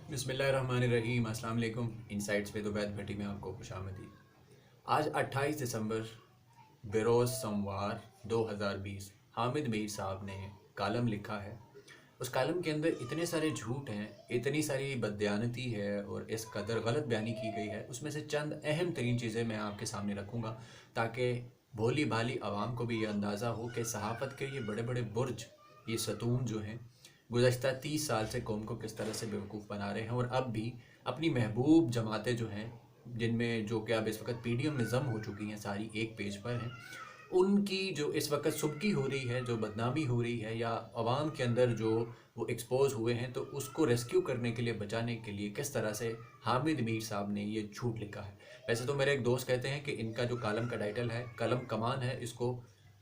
बिस्मिल्लाहिर्रहमानिर्रहीम। अस्सलाम वालेकुम। इनसाइट्स पे दोपहर भट्टी में आपको खुशामदीद। आज 28 दिसंबर बरोज़ सोमवार 2020 हामिद मीर साहब ने कालम लिखा है। उस कालम के अंदर इतने सारे झूठ हैं, इतनी सारी बददयानती है और इस कदर गलत बयानी की गई है। उसमें से चंद अहम तरीन चीज़ें मैं आपके सामने रखूँगा ताकि भोली भाली आवाम को भी ये अंदाज़ा हो कि सहाफ़त के ये बड़े बड़े बुर्ज, ये सतून जो हैं, गुज़श्ता 30 साल से कौम को किस तरह से बेवकूफ़ बना रहे हैं और अब भी अपनी महबूब जमातें जो हैं, जिनमें जो कि अब इस वक्त पीडीएम में ज़म हो चुकी हैं, सारी एक पेज पर हैं, उनकी जो इस वक्त सुबकी हो रही है, जो बदनामी हो रही है या आवाम के अंदर जो वो एक्सपोज हुए हैं, तो उसको रेस्क्यू करने के लिए, बचाने के लिए किस तरह से हामिद मीर साहब ने ये झूठ लिखा है। वैसे तो मेरे एक दोस्त कहते हैं कि इनका जो कालम का टाइटल है कलम कमान है, इसको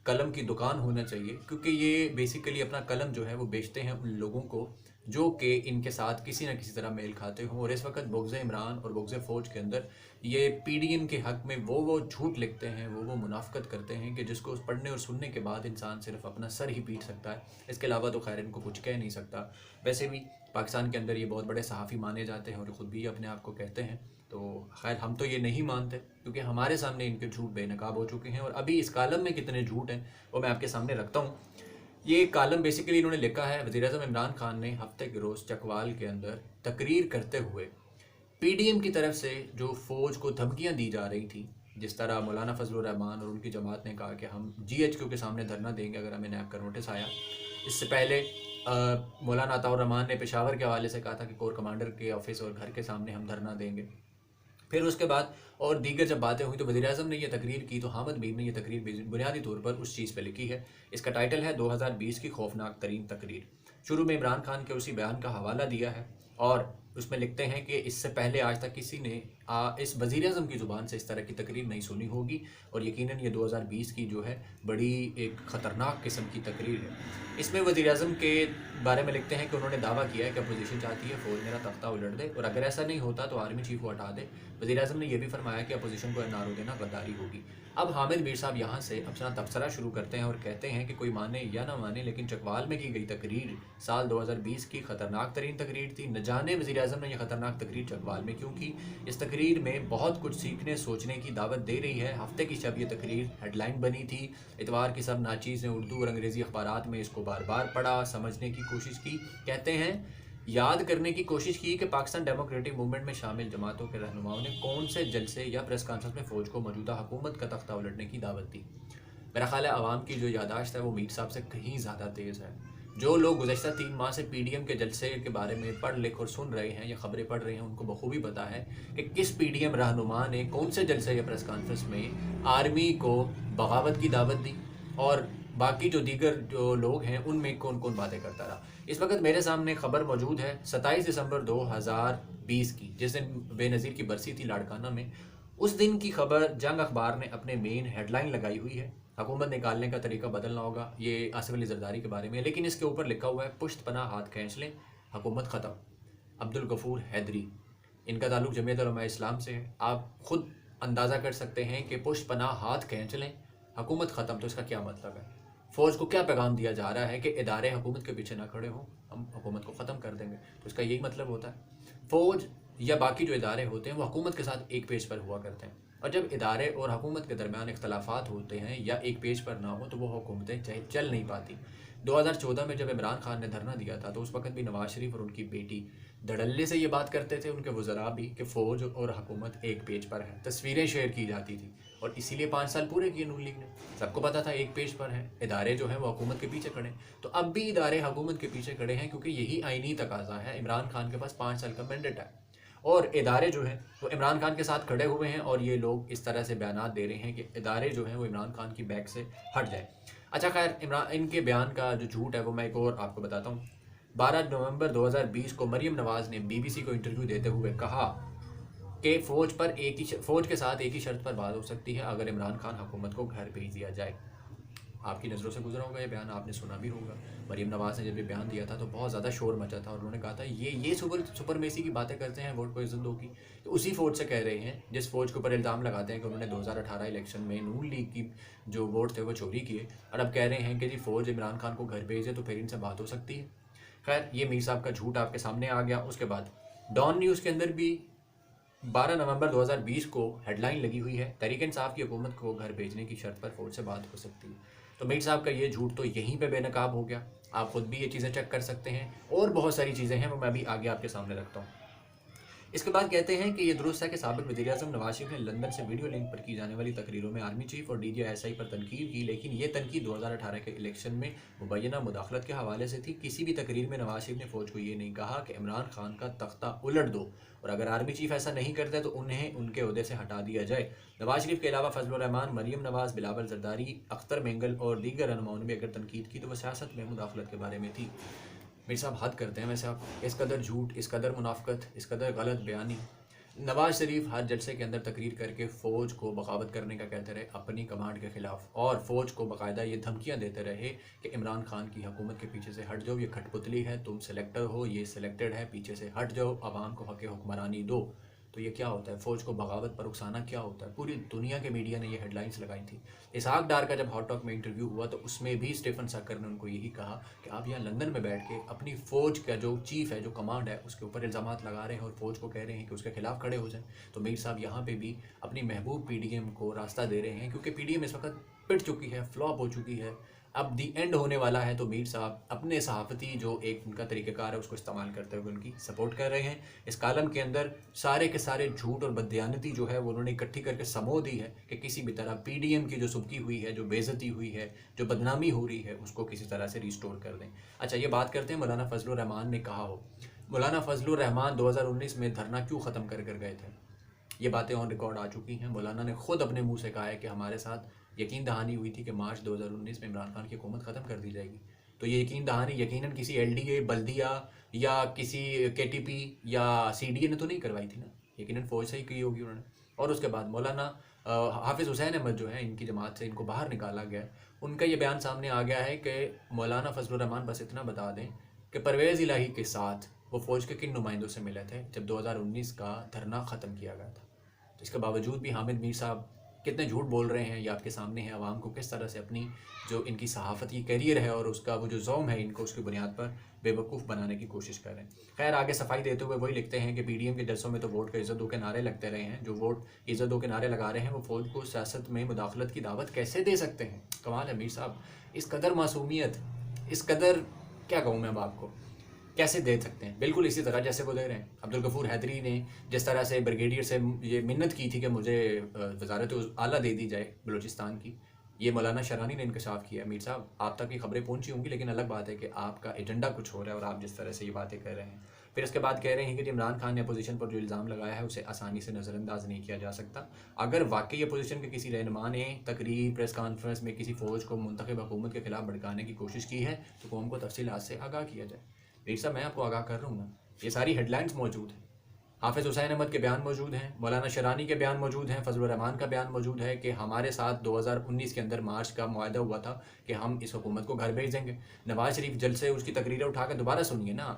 कलम की दुकान होना चाहिए, क्योंकि ये बेसिकली अपना कलम जो है वो बेचते हैं उन लोगों को जो कि इनके साथ किसी ना किसी तरह मेल खाते हों। और इस वक्त बुग़्ज़ इमरान और बुग़्ज़ फ़ौज के अंदर ये पीडीएम के हक़ में वो झूठ लिखते हैं, वो मुनाफ़क़त करते हैं कि जिसको पढ़ने और सुनने के बाद इंसान सिर्फ अपना सर ही पीट सकता है। इसके अलावा तो खैर इनको कुछ कह नहीं सकता। वैसे भी पाकिस्तान के अंदर ये बहुत बड़े सहाफ़ी माने जाते हैं और ख़ुद भी अपने आप को कहते हैं। तो खैर हम तो ये नहीं मानते, क्योंकि हमारे सामने इनके झूठ बेनकाब हो चुके हैं। और अभी इस कालम में कितने झूठ हैं वो मैं आपके सामने रखता हूँ। ये कालम बेसिकली इन्होंने लिखा है, वज़ीर-ए-आज़म इमरान खान ने हफ्ते के रोज़ चकवाल के अंदर तकरीर करते हुए पीडीएम की तरफ से जो फ़ौज को धमकियां दी जा रही थी, जिस तरह मौलाना फजलुर रहमान और उनकी जमात ने कहा कि हम जीएचक्यू के सामने धरना देंगे अगर हमें नैब का नोटिस आया। इससे पहले मौलाना अताउर रहमान ने पेशावर के हवाले से कहा था कि कोर कमांडर के ऑफिस और घर के सामने हम धरना देंगे। फिर उसके बाद और दीगर जब बातें हुई तो वज़ीर-ए-आज़म ने यह तकरीर की, तो हामिद मीर ने यह तकरीर बुनियादी तौर पर उस चीज़ पे लिखी है। इसका टाइटल है 2020 की खौफनाक तरीन तकरीर। शुरू में इमरान खान के उसी बयान का हवाला दिया है और उसमें लिखते हैं कि इससे पहले आज तक किसी ने इस वज़ीर-ए-आज़म की ज़ुबान से इस तरह की तकरीर नहीं सुनी होगी और यकीनन ये 2020 की जो है बड़ी एक ख़तरनाक किस्म की तकरीर है। इसमें वज़ीर-ए-आज़म के बारे में लिखते हैं कि उन्होंने दावा किया है कि अपोजिशन चाहती है फ़ौज मेरा तख्ता उलट दे और अगर ऐसा नहीं होता तो आर्मी चीफ को हटा दे। वज़ीर-ए-आज़म ने यह भी फरमाया कि अपोजिशन को नारो देना गद्दारी होगी। अब हामिद मीर साहब यहाँ से अपना तबसरा शुरू करते हैं और कहते हैं कि कोई माने या ना माने, लेकिन चकवाल में की गई तकरीर साल 2020 की ख़तरनाक तरीन तकरीर थी। न जाने वज़ीर-ए-आज़म ने यह ख़तरनाक तकरीर चकवाल में क्यों की। इस तकरीर में बहुत कुछ सीखने सोचने की दावत दे रही है। हफ्ते की शब ये तकरीर हेडलाइन बनी थी। इतवार की सब नाचीज़ ने उर्दू और अंग्रेज़ी अखबारात में इसको बार बार पढ़ा, समझने की कोशिश की। कहते हैं याद करने की कोशिश की कि पाकिस्तान डेमोक्रेटिक मूवमेंट में शामिल जमातों के रहनुमाओं ने कौन से जलसे या प्रेस कॉन्फ्रेंस में फ़ौज को मौजूदा हुकूमत का तख्ता उलटने की दावत दी। मेरा ख्याल है आवाम की जो यादाश्त है वो मीर साहब से कहीं ज़्यादा तेज़ है। जो लोग गुज़श्ता 3 माह से पीडीएम के जलसे के बारे में पढ़ लिख और सुन रहे हैं या ख़बरें पढ़ रहे हैं, उनको बखूबी पता है कि किस पीडीएम रहनुमा ने कौन से जलसे या प्रेस कॉन्फ्रेंस में आर्मी को बगावत की दावत दी और बाकी जो दीगर जो लोग हैं उनमें कौन कौन बातें करता रहा। इस वक्त मेरे सामने खबर मौजूद है 27 दिसंबर 2020 की, जिस दिन बेनज़ीर की बरसी थी लाड़काना में। उस दिन की खबर जंग अखबार ने अपने मेन हेडलाइन लगाई हुई है। हुकूमत निकालने का तरीका बदलना होगा, ये आसिफ अली जरदारी के बारे में, लेकिन इसके ऊपर लिखा हुआ है पुश्त पनाह हाथ खींच लें, हुकूमत ख़त्म। अब्दुल गफूर हैदरी, इनका ताल्लुक जमीयत उलमा इस्लाम से है। आप खुद अंदाज़ा कर सकते हैं कि पुश्त पनाह हाथ खींच लें, हुकूमत ख़त्म, तो इसका क्या मतलब है। फ़ौज को क्या पैगाम दिया जा रहा है कि इदारे हुकूमत के पीछे ना खड़े हों, हम हुकूमत को ख़त्म कर देंगे। तो इसका यही मतलब होता है। फ़ौज या बाकी जो इदारे होते हैं वो हुकूमत के साथ एक पेज पर हुआ करते हैं, और जब इदारे और हुकूमत के दरमियान इख्तलाफात होते हैं या एक पेज पर ना हो तो वो हुकूमतें चाहे चल नहीं पाती। 2014 में जब इमरान खान ने धरना दिया था तो उस वक्त भी नवाज शरीफ और उनकी बेटी धड़ल्ले से ये बात करते थे, उनके वज़रा भी, कि फ़ौज और हुकूमत एक पेज पर है। तस्वीरें शेयर की जाती थी और इसीलिए 5 साल पूरे किए नून लीग ने। सबको पता था एक पेज पर है, इदारे जो हैं वो हुकूमत के पीछे खड़े। तो अब भी इदारे हुकूमत के पीछे खड़े हैं क्योंकि यही आईनी तकाजा है। इमरान खान के पास 5 साल का मैंडेट है और इदारे जो हैं वो इमरान खान के साथ खड़े हुए हैं और ये लोग इस तरह से बयान दे रहे हैं कि इदारे जो हैं वो इमरान खान की बैक से हट जाए। अच्छा खैर, इनके बयान का जो झूठ है वो मैं एक और आपको बताता हूँ। 12 नवंबर 2020 को मरीम नवाज़ ने बीबीसी को इंटरव्यू देते हुए कहा कि फ़ौज के साथ एक ही शर्त पर बात हो सकती है, अगर इमरान खान हुकूमत को घर भेज दिया जाए। आपकी नज़रों से गुजरा होगा ये बयान, आपने सुना भी होगा। मरीम नवाज़ ने जब ये बयान दिया था तो बहुत ज़्यादा शोर मचा था और उन्होंने कहा था ये सुपरमेसी की बातें करते हैं, वोट को इज्जत दो की। तो उसी फ़ौज से कह रहे हैं जिस फ़ौज के ऊपर इल्ज़ाम लगाते हैं कि उन्होंने 2018 इलेक्शन में नून लीग की जो वोट थे वो चोरी किए, और अब कह रहे हैं कि जी फ़ौज इमरान खान को घर भेजे तो फिर इनसे बात हो सकती है। खैर, ये मीर साहब का झूठ आपके सामने आ गया। उसके बाद डॉन न्यूज़ के अंदर भी 12 नवंबर 2020 को हेडलाइन लगी हुई है, तहरीक इंसाफ की हुकूमत को घर भेजने की शर्त पर फौज से बात हो सकती है। तो मीर साहब का ये झूठ तो यहीं पे बेनकाब हो गया। आप खुद भी ये चीज़ें चेक कर सकते हैं, और बहुत सारी चीज़ें हैं वो मैं भी आगे आपके सामने रखता हूँ। इसके बाद कहते हैं कि ये दुरुस्त है कि साबिक वज़ीर-ए-आज़म नवाज शरीफ ने लंदन से वीडियो लिंक पर की जाने वाली तकरीरों में आर्मी चीफ और DGI पर तनकीद की, लेकिन ये तनकीद 2018 के इलेक्शन में मुबैना मुदाखलत के हवाले से थी। किसी भी तकरीर में नवाज शरीफ ने फ़ौज को ये नहीं कहा कि इमरान खान का तख्ता उलट दो, और अगर आर्मी चीफ ऐसा नहीं करते तो उन्हें उनके ओहदे से हटा दिया जाए। नवाज शरीफ के अलावा फजलुर रहमान, मरियम नवाज, बिलावल जरदारी, अख्तर मेंगल और दीगर रहनुमाओं ने भी अगर तनकीद की तो वह सियासत में मुदाखलत के बारे में थी। मेरे साहब हद करते हैं वैसे आप, इस कदर झूठ, इस कदर मुनाफकत, इस कदर गलत बयानी। नवाज शरीफ हर जलसे के अंदर तकरीर करके फ़ौज को बगावत करने का कहते रहे अपनी कमांड के ख़िलाफ़, और फ़ौज को बाकायदा ये धमकियां देते रहे कि इमरान खान की हुकूमत के पीछे से हट जाओ, ये खटपुतली है, तुम सिलेक्टर हो, ये सिलेक्टेड है, पीछे से हट जाओ, आवाम को हक़ हुक्मरानी दो। तो ये क्या होता है, फ़ौज को बगावत पर उकसाना क्या होता है। पूरी दुनिया के मीडिया ने ये हेडलाइंस लगाई थी। इसहाक डार का जब हॉट टॉक में इंटरव्यू हुआ तो उसमें भी स्टीफन सकर ने उनको यही कहा कि आप यहाँ लंदन में बैठ के अपनी फ़ौज का जो चीफ़ है, जो कमांड है, उसके ऊपर इल्ज़ाम लगा रहे हैं और फ़ौज को कह रहे हैं कि उसके खिलाफ़ खड़े हो जाएं। तो मीर साहब यहाँ पे भी अपनी महबूब PDM को रास्ता दे रहे हैं, क्योंकि PDM इस वक्त पिट चुकी है, फ्लॉप हो चुकी है, अब दी एंड होने वाला है। तो मीर साहब अपने सहाफ़ती जो एक उनका तरीक़ाकार है उसको इस्तेमाल करते हुए उनकी सपोर्ट कर रहे हैं। इस कालम के अंदर सारे के सारे झूठ और बददयानती जो है वो उन्होंने इकट्ठी करके समो दी है कि किसी भी तरह PDM की जो सुबकी हुई है, जो बेइज्जती हुई है, जो बदनामी हो रही है, उसको किसी तरह से रिस्टोर कर दें। अच्छा, ये बात करते हैं मौलाना फजलुर रहमान ने कहा हो। मौलाना फजलुर रहमान 2019 में धरना क्यों ख़त्म कर गए थे, ये बातें ऑन रिकॉर्ड आ चुकी हैं। मौलाना ने खुद अपने मुंह से कहा है कि हमारे साथ यकीन दहानी हुई थी कि मार्च 2019 में इमरान खान की हुकूमत ख़त्म कर दी जाएगी। तो ये यकीन दहानी यकीनन किसी LDA, बल्दिया या किसी KTP या CDA ने तो नहीं करवाई थी ना, यकीनन फ़ौज से ही की होगी उन्होंने। और उसके बाद मौलाना हाफिज़ हुसैन अहमद जो है, इनकी जमात से इनको बाहर निकाला गया, उनका ये बयान सामने आ गया है कि मौलाना फजलुर रहमान बस इतना बता दें कि परवेज़ इलाही के साथ वो फ़ौज के किन नुमाइंदों से मिले थे जब 2019 का धरना ख़त्म किया गया था। तो इसके बावजूद भी हामिद मीर साहब कितने झूठ बोल रहे हैं, ये आपके सामने है। आवाम को किस तरह से अपनी जो इनकी सहाफ़ती करियर है और उसका वो जो ज़ौम है, इनको उसकी बुनियाद पर बेवकूफ़ बनाने की कोशिश कर रहे हैं। खैर, आगे सफाई देते हुए वही लिखते हैं कि PDM के जलसों में तो वोट का इज़्ज़त दो के नारे लगते रहे हैं। जो वोट इज़्ज़त दो के नारे लगा रहे हैं वो फ़ौज को सियासत में मुदाखलत की दावत कैसे दे सकते हैं। कमाल है मीर साहब, इस कदर मासूमियत, इस कदर क्या कहूँ मैं अब आपको, कैसे दे सकते हैं। बिल्कुल इसी तरह जैसे वो दे रहे हैं। अब्दुल गफूर हैदरी ने जिस तरह से ब्रिगेडियर से ये मिन्नत की थी कि मुझे वजारत आला दे दी जाए बलूचिस्तान की, ये मौलाना शरानी ने इंकशाफ किया। मीर साहब, आप तक ये खबरें पहुंची होंगी, लेकिन अलग बात है कि आपका एजेंडा कुछ हो रहा है और आप जिस तरह से ये बातें कर रहे हैं। फिर इसके बाद कह रहे हैं कि इमरान खान ने अपोजिशन पर जो इल्ज़ाम लगाया है उसे आसानी से नज़रअंदाज नहीं किया जा सकता। अगर वाकई अपोजिशन के किसी रहनुमा ने तकरीर, प्रेस कॉन्फ्रेंस में किसी फ़ौज को मुंतखब हुकूमत के खिलाफ भड़काने की कोशिश की है तो कौम को तफसीलात से आगाह किया जाए। मीर साहब, मैं आपको आगाह कर रहा हूँ ना, ये सारी हेडलाइंस मौजूद हैं। हाफिज़ हुसैन अहमद के बयान मौजूद हैं, मौलाना शरानी के बयान मौजूद हैं, फजलुर रहमान का बयान मौजूद है कि हमारे साथ 2019 के अंदर मार्च का मुआहदा हुआ था कि हम इस हुकूमत को घर भेज देंगे। नवाज शरीफ जल्द से उसकी तकरीरें उठा कर दोबारा सुनिए ना,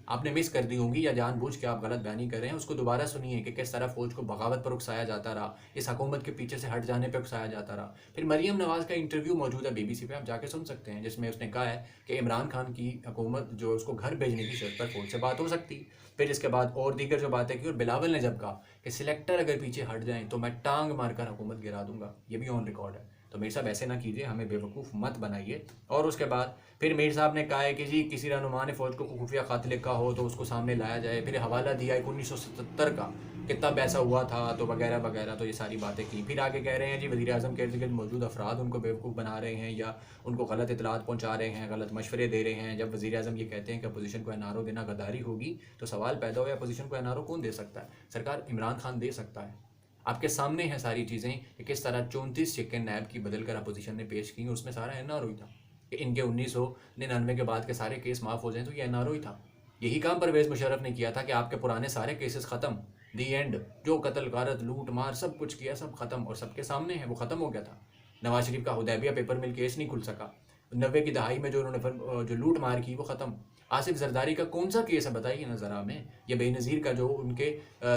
आपने मिस कर दी होंगी या जानबूझ के आप गलत बयानी कर रहे हैं। उसको दोबारा सुनिए कि किस तरह फ़ौज को बगावत पर उकसाया जाता रहा, इस हुकूमत के पीछे से हट जाने पर उकसाया जाता रहा। फिर मरियम नवाज़ का इंटरव्यू मौजूद है BBC पे, आप जाके सुन सकते हैं, जिसमें उसने कहा है कि इमरान खान की हुकूमत जो उसको घर भेजने की शर्त पर फ़ौज से बात हो सकती। फिर इसके बाद और दीगर जो बातें की, और बिलावल ने जब कहा कि सिलेक्टर अगर पीछे हट जाएँ तो मैं टांग मारकर हुकूमत गिरा दूंगा, ये भी ऑन रिकॉर्ड है। तो मीर साहब ऐसे ना कीजिए, हमें बेवकूफ़ मत बनाइए। और उसके बाद फिर मीर साहब ने कहा है कि जी किसी रहनुमा ने फ़ौज को खुफिया ख़त लिखा हो तो उसको सामने लाया जाए। फिर हवाला दिया 1977 का कि तब ऐसा हुआ था, तो वगैरह वगैरह, तो ये सारी बातें की। फिर आगे कह रहे हैं जी वज़ीर आज़म के इर्द गिर्द मौजूद अफराद उनको बेवकूफ़ बना रहे हैं या उनको गलत इतलात पहुँचा रहे हैं, गलत मशवरे दे रहे हैं। जब वज़ीर आज़म ये कहते हैं कि अपोजिशन को NRO देना गद्दारी होगी तो सवाल पैदा हुआ अपोजिशन को NRO कौन दे सकता है। सरकार, इमरान खान दे सकता है। आपके सामने है सारी चीज़ें कि किस तरह 34 चेकें नैब की बदल कर अपोजिशन ने पेश की, उसमें सारा NRO ही था कि इनके 1999 के बाद के सारे केस माफ़ हो जाएं, तो ये NRO ही था। यही काम परवेज़ मुशर्रफ ने किया था कि आपके पुराने सारे केसेस ख़त्म, दी एंड, जो कत्ल गारत लूट मार सब कुछ किया सब ख़त्म, और सबके सामने है, वो ख़त्म हो गया था। नवाज शरीफ का हुदैबिया पेपर मिल केस नहीं खुल सका। 90 की दहाई में जो उन्होंने जो लूट मार की वो ख़त्म। आसिफ जरदारी का कौन सा केस है बताइए ना ज़रा हमें। ये बेनज़ीर का जो उनके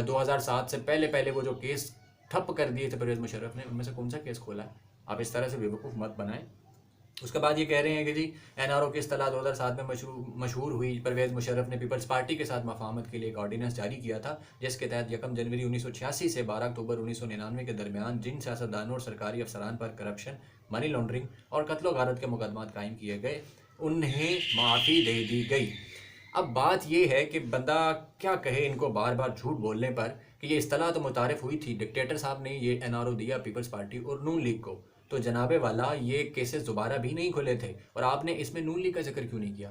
2007 से पहले वो जो केस ठप कर दिए थे परवेज़ मुशर्रफ ने, उनमें से कौन सा केस खोला है। आप इस तरह से बेवकूफ़ मत बनाएं। उसके बाद ये कह रहे हैं कि जी एनआरओ की इस्तलाह 2007 में मशहूर हुई। परवेज़ मुशर्रफ ने पीपल्स पार्टी के साथ मफाहमत के लिए एक ऑर्डिनेंस जारी किया था, जिसके तहत 1 जनवरी 1986 से 12 अक्टूबर 1999 के दरमियान जिन सियासतदानों और सरकारी अफसरान पर करप्शन, मनी लॉन्ड्रिंग और कत्ल गारत के मुकदमात कायम किए गए, उन्हें माफ़ी दे दी गई। अब बात यह है कि बंदा क्या कहे इनको बार बार झूठ बोलने पर कि ये इस्तलाह तो मुतारिफ हुई थी, डिक्टेटर साहब ने ये एनआरओ दिया पीपल्स पार्टी और नून लीग को, तो जनाबे वाला ये केसेस दोबारा भी नहीं खुले थे और आपने इसमें नून लीग का जिक्र क्यों नहीं किया?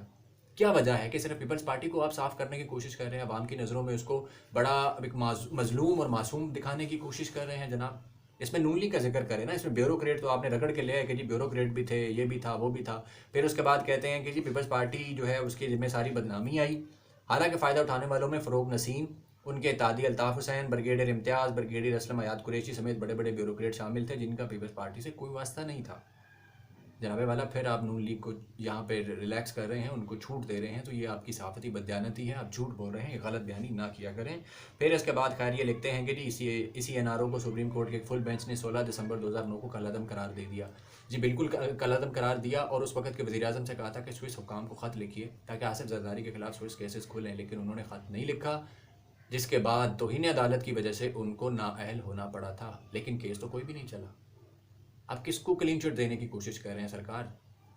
क्या वजह है कि सिर्फ पीपल्स पार्टी को आप साफ करने की कोशिश कर रहे हैं, आवाम की नज़रों में उसको बड़ा एक मजलूम और मासूम दिखाने की कोशिश कर रहे हैं? जनाब, इसमें नून लीग का जिक्र करें ना, इसमें ब्यूरोक्रेट तो आपने रगड़ के ले आए कि जी ब्यूरोक्रेट भी थे, ये भी था, वो भी था। फिर उसके बाद कहते हैं कि जी पीपल्स पार्टी जो है उसकी जिम्मे सारी बदनामी आई। हालांकि फ़ायदा उठाने वालों में फ़रोग नसीम, उनके तादी अल्ताफ़ हुसैन, ब्रिगेडियर इम्तियाज़, ब्रिगेडियर असलम आयात कुरैशी समेत बड़े बड़े ब्यूरोक्रेट शामिल थे जिनका पीपल्स पार्टी से कोई वास्ता नहीं था। जनाबे वाला फिर आप नून लीग को यहाँ पे रिलैक्स कर रहे हैं, उनको छूट दे रहे हैं, तो ये आपकी सहाफ़ती बदयानती है, आप झूठ बोल रहे हैं, ये गलत बयानी ना किया करें। फिर इसके बाद खैर ये लिखते हैं कि जी इसी एनआरओ को सुप्रीम कोर्ट के एक फुल बेंच ने 16 दिसंबर 2009 को कलअदम करार दे दिया। जी बिल्कुल कलअदम करार दिया और उस वक्त के वज़ीर-ए-आज़म से कहा था कि स्विस हुकाम को ख़त लिखिए ताकि आसिफ जरदारी के खिलाफ स्विस केसेस खुलें, लेकिन उन्होंने ख़त नहीं लिखा, जिसके बाद तौहीन अदालत की वजह से उनको नाअहल होना पड़ा था। लेकिन केस तो कोई भी नहीं चला। आप किसको क्लीन चिट देने की कोशिश कर रहे हैं सरकार?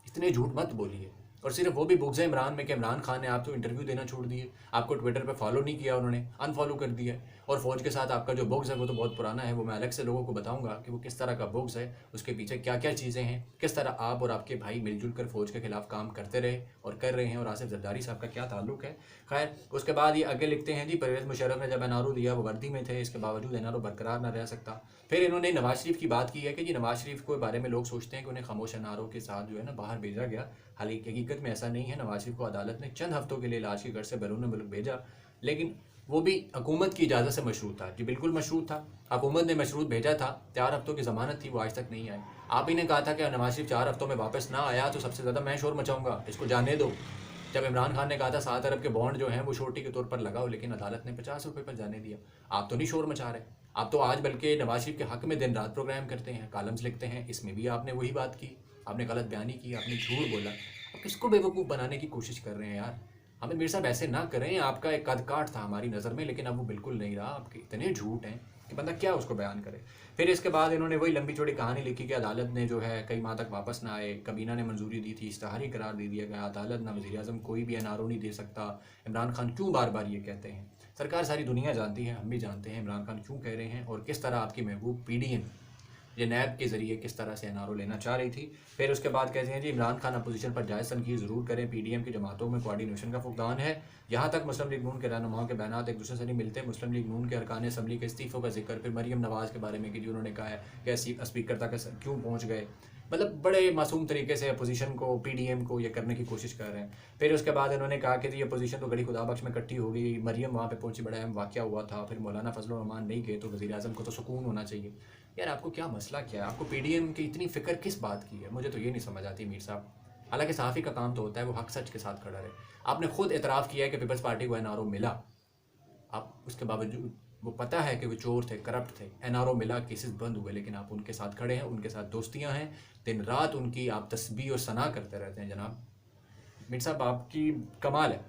इतने झूठ मत बोलिए। और सिर्फ वो भी बुग्ज़ है इमरान में कि इमरान खान ने आप तो इंटरव्यू देना छोड़ दिए, आपको ट्विटर पे फॉलो नहीं किया, उन्होंने अनफॉलो कर दिया। और फ़ौज के साथ आपका जो बुग्ज़ है वो तो बहुत पुराना है, वो मैं अलग से लोगों को बताऊंगा कि वो किस तरह का बुग्ज़ है, उसके पीछे क्या क्या चीज़ें हैं, किस तरह आप और आपके भाई मिलजुल कर फ़ौज के खिलाफ काम करते रहे और कर रहे हैं, और आसिफ जरदारी साहब का क्या ताल्लुक है। खैर उसके बाद ये आगे लिखते हैं जी परवेज़ मुशर्रफ ने जब एनआरओ दिया वो वर्दी में थे, इसके बावजूद एनआरओ बरकरार न रह सकता। फिर इन्होंने नवाज शरीफ की बात की है कि जी नवाज शरीफ के बारे में लोग सोचते हैं कि उन्हें खामोश एनआरओ के साथ जो है ना बाहर भेजा गया, हालांकि हकीकत में ऐसा नहीं है। नवाज शरीफ को अदालत ने चंद हफ्तों के लिए इलाज के घर से बैरून मुल्क भेजा, लेकिन वो भी हुकूमत की इजाज़त से मशरूत था। जी बिल्कुल मशरूत था, हुकूमत ने मशरूत भेजा था, 4 हफ्तों की ज़मानत थी, वो आज तक नहीं आए। आप ही ने कहा था कि नवाज शरीफ 4 हफ्तों में वापस ना आया तो सबसे ज़्यादा मैं शोर मचाऊंगा, इसको जाने दो। जब इमरान खान ने कहा था 7 अरब के बॉन्ड जो हैं वो छोटी के तौर पर लगाओ, लेकिन अदालत ने 50 रुपये पर जाने दिया। आप तो नहीं शोर मचा रहे, आप तो आज बल्कि नवाज शरीफ के हक़ में दिन रात प्रोग्राम करते हैं, कॉलम्स लिखते हैं, इसमें भी आपने वही बात की, आपने गलत बयानी की, आपने झूठ बोला। आप किसको बेवकूफ़ बनाने की कोशिश कर रहे हैं यार? हामिद मीर साहब ऐसे ना करें, आपका एक कद काठ था हमारी नज़र में, लेकिन अब वो बिल्कुल नहीं रहा। आपके इतने झूठ हैं कि बंदा क्या उसको बयान करे। फिर इसके बाद इन्होंने वही लंबी चौड़ी कहानी लिखी कि अदालत ने जो है कई माह तक वापस ना आए, कबीना ने मंजूरी दी थी, इश्तहारी करार दे दिया गया, अदालत ना वज़ीर-ए-आज़म कोई भी एनआरओ नहीं दे सकता। इमरान खान क्यों बार बार ये कहते हैं? सरकार सारी दुनिया जानती है, हम भी जानते हैं इमरान खान क्यों कह रहे हैं और किस तरह आपकी महबूब पीडीएम ये नैब के ज़रिए किस तरह से एनआरओ लेना चाह रही थी। फिर उसके बाद कहते हैं जी इमरान खान अपोजिशन पर जायज़ तनकीद ज़रूर करें, पीडीएम की जमातों में कोऑर्डिनेशन का फुकदान है। यहाँ तक मुस्लिम लीग नून के रहनुमाओं के बयान एक दूसरे से नहीं मिलते। मुस्लिम लीग नून के अरकान असम्बली के इस्तीफ़ों का जिक्र, फिर मरीम नवाज़ के बारे में कि जी उन्होंने कहा है कि स्पीकर तक क्यों पहुँच गए, मतलब बड़े मासूम तरीके से अपोजिशन को, पीडीएम को ये करने की कोशिश कर रहे हैं। फिर उसके बाद इन्होंने कहा कि जी अपोजिशन तो गड़ी खुदा बख्श में इकट्ठी हो गई, मरीम वहाँ पे पहुंची, बड़ा अहम वाक़या हुआ था, फिर मौलाना फजलुर रहमान नहीं गए तो वज़ीर-ए-आज़म को तो सुकून होना चाहिए। यार आपको क्या मसला क्या है? आपको पीडीएम की इतनी फ़िक्र किस बात की है? मुझे तो ये नहीं समझ आती मीर साहब। हालांकि सहाफ़ी का काम तो होता है वो हक सच के साथ खड़ा रहे। आपने खुद एतराफ़ किया है कि पीपल्स पार्टी को एनआरओ मिला, आप उसके बावजूद वो पता है कि वो चोर थे, करप्ट थे, एनआरओ मिला, केसेस बंद हुए, लेकिन आप उनके साथ खड़े हैं, उनके साथ दोस्तियां हैं, दिन रात उनकी आप तस्बीह और सना करते रहते हैं। जनाब मीर साहब आपकी कमाल है।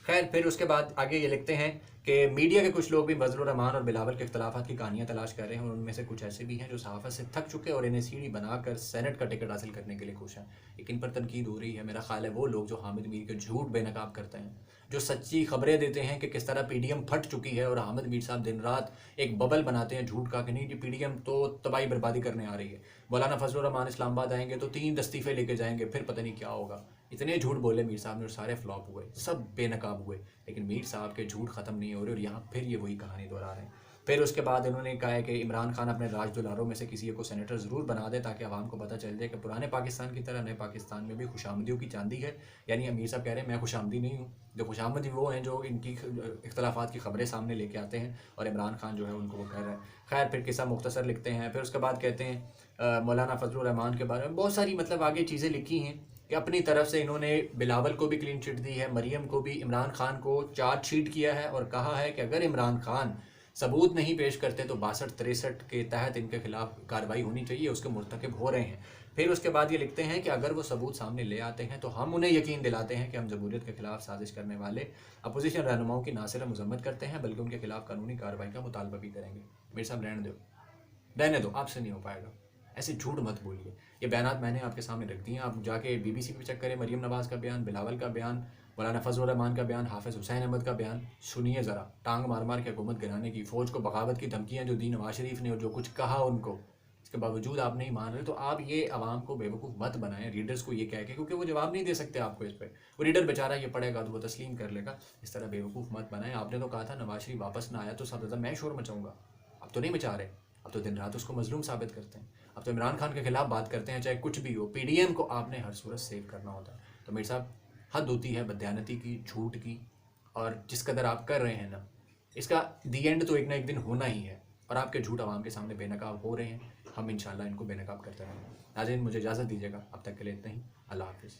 खैर फिर उसके बाद आगे ये लिखते हैं कि मीडिया के कुछ लोग भी फजलुर रहमान और बिलावल के इख्तलाफात की कहानियाँ तलाश कर रहे हैं और उनमें से कुछ ऐसे भी हैं जो सहाफ़त से थक चुके और इन्हें सीढ़ी बनाकर सेनेट का टिकट हासिल करने के लिए खुश हैं। लेकिन इन पर तनकीद हो रही है। मेरा ख्याल है वो लोग जो हामिद मीर के झूठ बेनकाब करते हैं, जो सच्ची खबरें देते हैं कि किस तरह पीडीएम फट चुकी है, और हामिद मीर साहब दिन रात एक बबल बनाते हैं झूठ का कि नहीं जी पीडीएम तो तबाही बर्बादी करने आ रही है, मौलाना फजलुर रहमान इस्लामाबाद आएंगे तो 3 इस्तीफ़े लेके जाएंगे, फिर पता नहीं क्या होगा। इतने झूठ बोले मीर साहब ने और सारे फ्लॉप हुए, सब बेनकाब हुए, लेकिन मीर साहब के झूठ ख़त्म नहीं हो रहे और यहाँ फिर ये वही कहानी दोहरा रहे हैं। फिर उसके बाद इन्होंने कहा है कि इमरान खान अपने राजदुलारों में से किसी को सेनेटर ज़रूर बना दे ताकि आवाम को पता चल जाए कि पुराने पाकिस्तान की तरह नए पाकिस्तान में भी खुशामदियों की चांदी है। यानी अमीर साहब कह रहे हैं मैं खुशामदी नहीं हूँ, जो खुशामदी वो हैं जो इनकी इख्तलाफात की खबरें सामने लेके आते हैं, और इमरान खान जो है उनको वो कह रहे हैं। खैर फिर किस्सा मुख्तसर लिखते हैं। फिर उसके बाद कहते हैं मौलाना फजलुर रहमान के बारे में बहुत सारी मतलब आगे चीज़ें लिखी हैं कि अपनी तरफ से इन्होंने बिलावल को भी क्लीन चिट दी है, मरीम को भी, इमरान खान को चार्जशीट किया है और कहा है कि अगर इमरान खान सबूत नहीं पेश करते तो 62-63 के तहत इनके खिलाफ कार्रवाई होनी चाहिए, उसके मुर्तकब हो रहे हैं। फिर उसके बाद ये लिखते हैं कि अगर वो सबूत सामने ले आते हैं तो हम उन्हें यकीन दिलाते हैं कि हम जमहूरियत के खिलाफ साजिश करने वाले अपोजिशन रहनुमाओं की ना सिर्फ मजम्मत करते हैं बल्कि उनके खिलाफ कानूनी कार्रवाई का मुतालबा भी करेंगे। मेरे साहब रहने दो, आपसे नहीं हो पाएगा, ऐसे झूठ मत बोलिए। ये बयानात मैंने आपके सामने रख दिए हैं, आप जाके BBC पे चेक करें, मरीम नवाज़ का बयान, बिलावल का बयान, मौलाना फजल रहमान का बयान, हाफिज़ हुसैन अहमद का बयान सुनिए ज़रा। टांग मार मार के हुकूमत गिराने की, फ़ौज को बगावत की धमकियाँ जो दी नवाज शरीफ ने और जो कुछ कहा उनको, इसके बावजूद आप नहीं मान रहे, तो आप ये आवाम को बेवकूफ़ मत बनाएं रीडर्स को ये कह के, क्योंकि वो जवाब नहीं दे सकते आपको इस पर। वो रीडर बेचारा ये पढ़ेगा तो वो तस्लीम कर लेगा। इस तरह बेवकूफ़ मत बनाएं। आपने तो कहा था नवाज शरीफ वापस ना आया तो सब मैं शोर मचाऊंगा, अब तो नहीं मचा रहे, अब तो दिन रात उसको मजलूम साबित करते हैं, अब तो इमरान खान के खिलाफ बात करते हैं, चाहे कुछ भी हो। PDM को आपने हर सूरत सेव करना होता है। तो मेरे साहब हद होती है बदयानती की, झूठ की, और जिस कदर आप कर रहे हैं ना, इसका दी एंड तो एक ना एक दिन होना ही है, और आपके झूठ आवाम के सामने बेनकाब हो रहे हैं। हम इंशाल्लाह इनको बेनकाब करते रहेंगे। नाज़रीन मुझे इजाज़त दीजिएगा, अब तक के लिए इतना ही। अल्लाह हाफिज़।